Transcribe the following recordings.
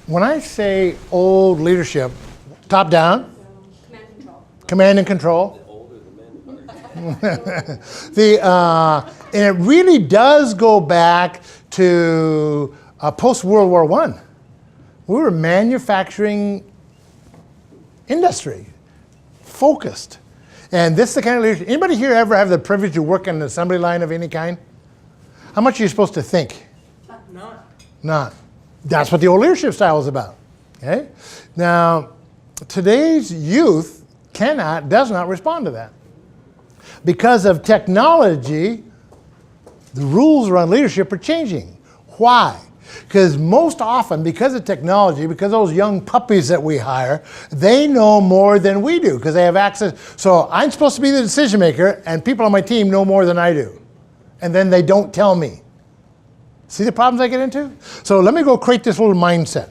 When I say old leadership, top down, command and control. And it really does go back to post-World War I. We were a manufacturing industry, focused. And this is the kind of leadership. Anybody here ever have the privilege to work on an assembly line of any kind? How much are you supposed to think? Not. That's what the old leadership style is about. Okay? Now, today's youth does not respond to that. Because of technology, the rules around leadership are changing. Why? Because most often, because of technology, because of those young puppies that we hire, they know more than we do because they have access. So I'm supposed to be the decision maker, and people on my team know more than I do. And then they don't tell me. See the problems I get into? So let me go create this little mindset.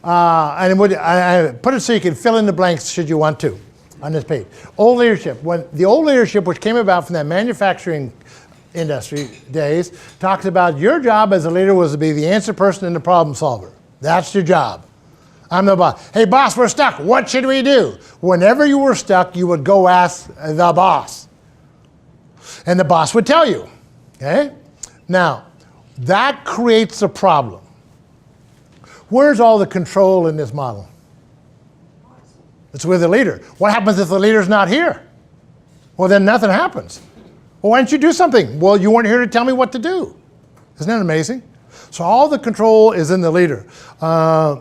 And I put it so you can fill in the blanks should you want to on this page. Old leadership. When the old leadership, which came about from that manufacturing industry days, talks about your job as a leader was to be the answer person and the problem solver. That's your job. I'm the boss. Hey, boss, we're stuck. What should we do? Whenever you were stuck, you would go ask the boss. And the boss would tell you. Okay? Now, that creates a problem. Where's all the control in this model? It's with the leader. What happens if the leader's not here? Well, then nothing happens. Well, why didn't you do something? Well, you weren't here to tell me what to do. Isn't that amazing? So all the control is in the leader. I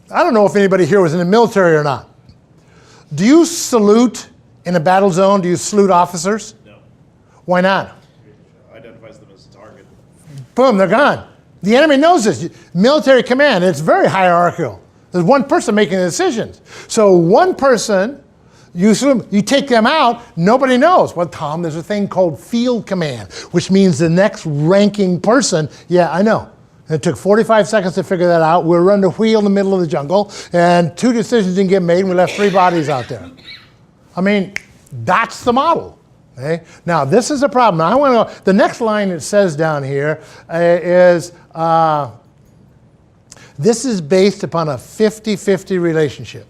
don't know if anybody here was in the military or not. Do you salute in a battle zone? Do you salute officers? No. Why not? Identifies them as a target. Boom, they're gone. The enemy knows this. Military command, it's very hierarchical. There's one person making the decisions. So one person, you take them out, nobody knows. Well, Tom, there's a thing called field command, which means the next ranking person, yeah, I know. It took 45 seconds to figure that out. We were under wheel in the middle of the jungle, and 2 decisions didn't get made, and we left 3 bodies out there. I mean, that's the model. Okay? Now, this is a problem. Now, I want to know, the next line it says down here is, this is based upon a 50-50 relationship.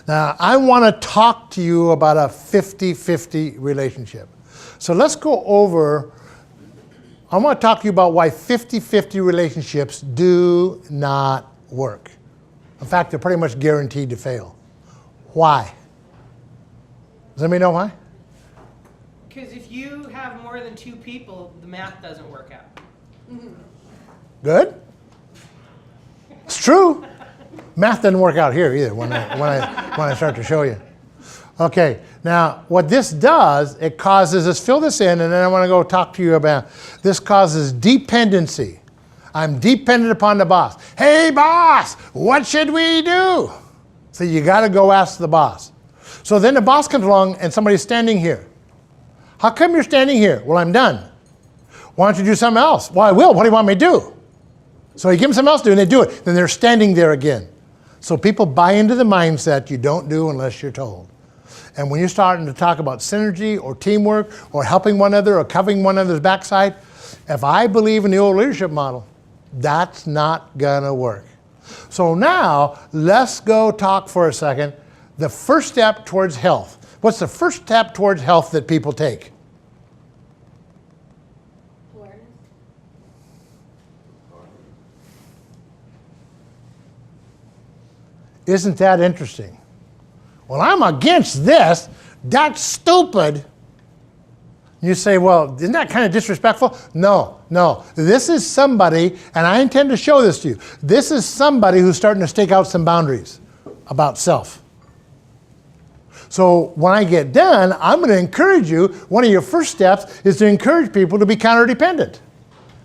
Now, I want to talk to you about a 50-50 relationship. So let's go over, I want to talk to you about why 50-50 relationships do not work. In fact, they're pretty much guaranteed to fail. Why? Does anybody know why? Because if you have more than 2 people, the math doesn't work out. Good? It's true. Math doesn't work out here either when I start to show you. Okay, now what this does, it causes us, fill this in, and then I want to go talk to you about, this causes dependency. I'm dependent upon the boss. Hey boss, what should we do? So you got to go ask the boss. So then the boss comes along and somebody's standing here. How come you're standing here? Well, I'm done. Why don't you do something else? Well, I will. What do you want me to do? So you give them something else to do, and they do it. Then they're standing there again. So people buy into the mindset you don't do unless you're told. And when you're starting to talk about synergy or teamwork or helping one another or covering one another's backside, if I believe in the old leadership model, that's not going to work. So now, let's go talk for a second. The first step towards health. What's the first step towards health that people take? Awareness. Isn't that interesting? Well, I'm against this. That's stupid. You say, well, isn't that kind of disrespectful? No, no. This is somebody, and I intend to show this to you. This is somebody who's starting to stake out some boundaries about self. So when I get done, I'm going to encourage you. One of your first steps is to encourage people to be counter-dependent.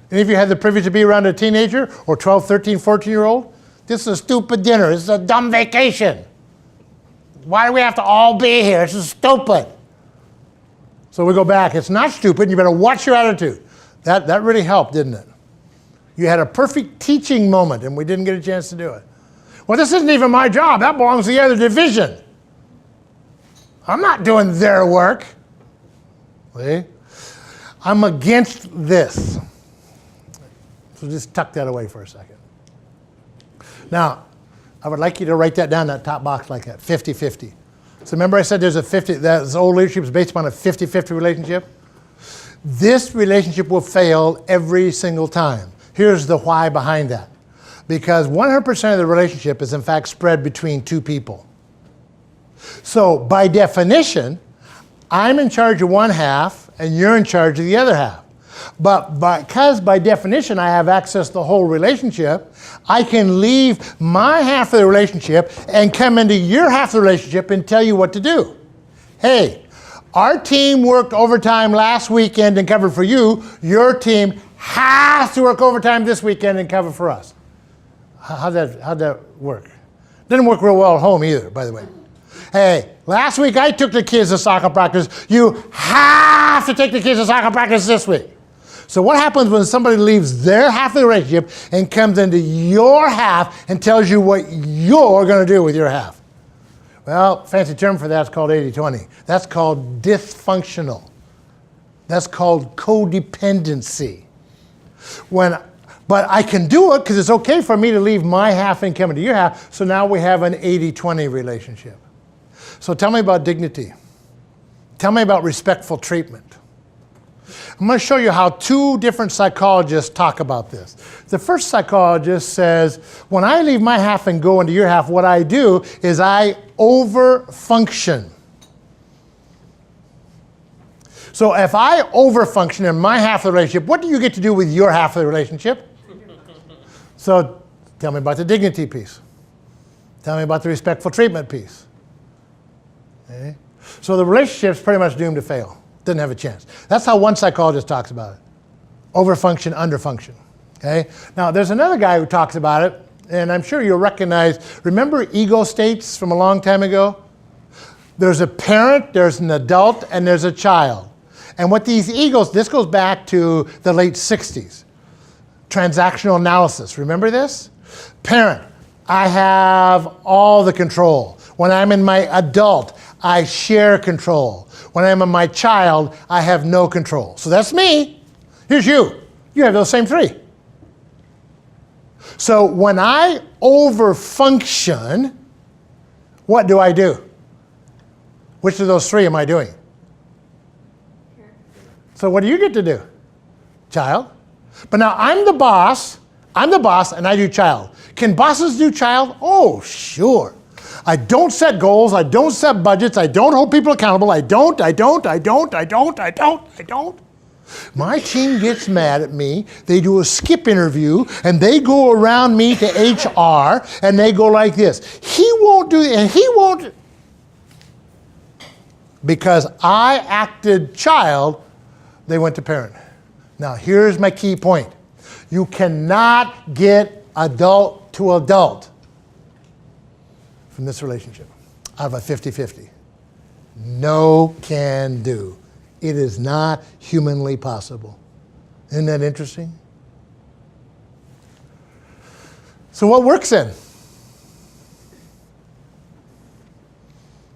And if you had the privilege to be around a teenager or 12, 13, 14-year-old, this is a stupid dinner. This is a dumb vacation. Why do we have to all be here? This is stupid. So we go back. It's not stupid. You better watch your attitude. That really helped, didn't it? You had a perfect teaching moment, and we didn't get a chance to do it. Well, this isn't even my job. That belongs to the other division. I'm not doing their work. See? I'm against this. So just tuck that away for a second. Now, I would like you to write that down, that top box like that, 50-50. So remember I said there's a 50, that old leadership is based upon a 50-50 relationship? This relationship will fail every single time. Here's the why behind that. Because 100% of the relationship is in fact spread between two people. So by definition, I'm in charge of one half and you're in charge of the other half. But because by definition I have access to the whole relationship, I can leave my half of the relationship and come into your half of the relationship and tell you what to do. Hey, our team worked overtime last weekend and covered for you. Your team has to work overtime this weekend and cover for us. How'd that work? Didn't work real well at home either, by the way. Hey, last week I took the kids to soccer practice. You have to take the kids to soccer practice this week. So what happens when somebody leaves their half of the relationship and comes into your half and tells you what you're going to do with your half? Well, fancy term for that's called 80-20. That's called dysfunctional. That's called codependency. But I can do it because it's okay for me to leave my half and come into your half. So now we have an 80-20 relationship. So tell me about dignity. Tell me about respectful treatment. I'm going to show you how two different psychologists talk about this. The first psychologist says, when I leave my half and go into your half, what I do is I overfunction. So if I overfunction in my half of the relationship, what do you get to do with your half of the relationship? So tell me about the dignity piece. Tell me about the respectful treatment piece. Okay? So the relationship's pretty much doomed to fail. Doesn't have a chance. That's how one psychologist talks about it. Overfunction, underfunction. Okay? Now, there's another guy who talks about it, and I'm sure you'll recognize, remember ego states from a long time ago? There's a parent, there's an adult, and there's a child. And what these egos, this goes back to the late 60s. Transactional analysis, remember this? Parent, I have all the control. When I'm in my adult, I share control. When I'm in my child, I have no control. So that's me. Here's you. You have those same three. So when I overfunction, what do I do? Which of those three am I doing? So what do you get to do? Child. But now I'm the boss, and I do child. Can bosses do child? Oh, sure. I don't set goals, I don't set budgets, I don't hold people accountable, I don't. My team gets mad at me, they do a skip interview, and they go around me to HR, and they go like this. He won't do it, and he won't. Because I acted child, they went to parent. Now, here's my key point. You cannot get adult to adult from this relationship out of a 50-50. No can do. It is not humanly possible. Isn't that interesting? So what works then?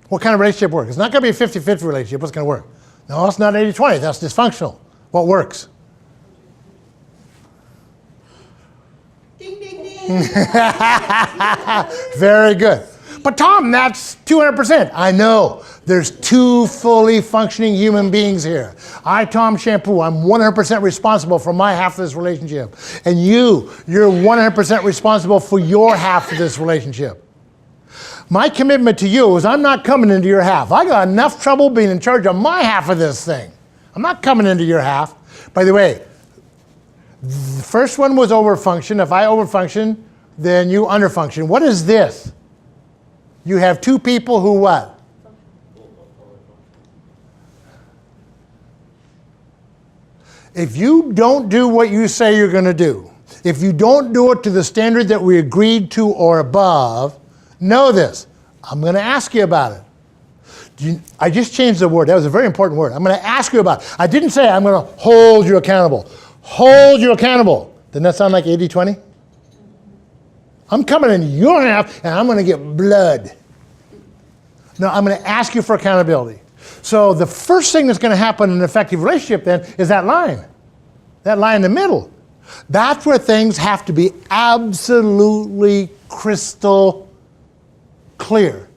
What kind of relationship works? It's not going to be a 50-50 relationship. What's going to work? No, it's not 80-20. That's dysfunctional. What works? Ding, ding, ding. Very good. But Tom, that's 200%. I know. There's two fully functioning human beings here. I, Tom Shampoo, I'm 100% responsible for my half of this relationship. And you're 100% responsible for your half of this relationship. My commitment to you is I'm not coming into your half. I got enough trouble being in charge of my half of this thing. I'm not coming into your half. By the way, the first one was overfunction. If I overfunction, then you underfunction. What is this? You have two people who what? If you don't do what you say you're going to do, if you don't do it to the standard that we agreed to or above, know this. I'm going to ask you about it. I just changed the word. That was a very important word. I'm going to ask you about it. I didn't say I'm going to hold you accountable. Hold you accountable. Doesn't that sound like 80-20? I'm coming in your half and I'm going to get blood. No, I'm going to ask you for accountability. So the first thing that's going to happen in an effective relationship then is that line. That line in the middle. That's where things have to be absolutely crystal clear.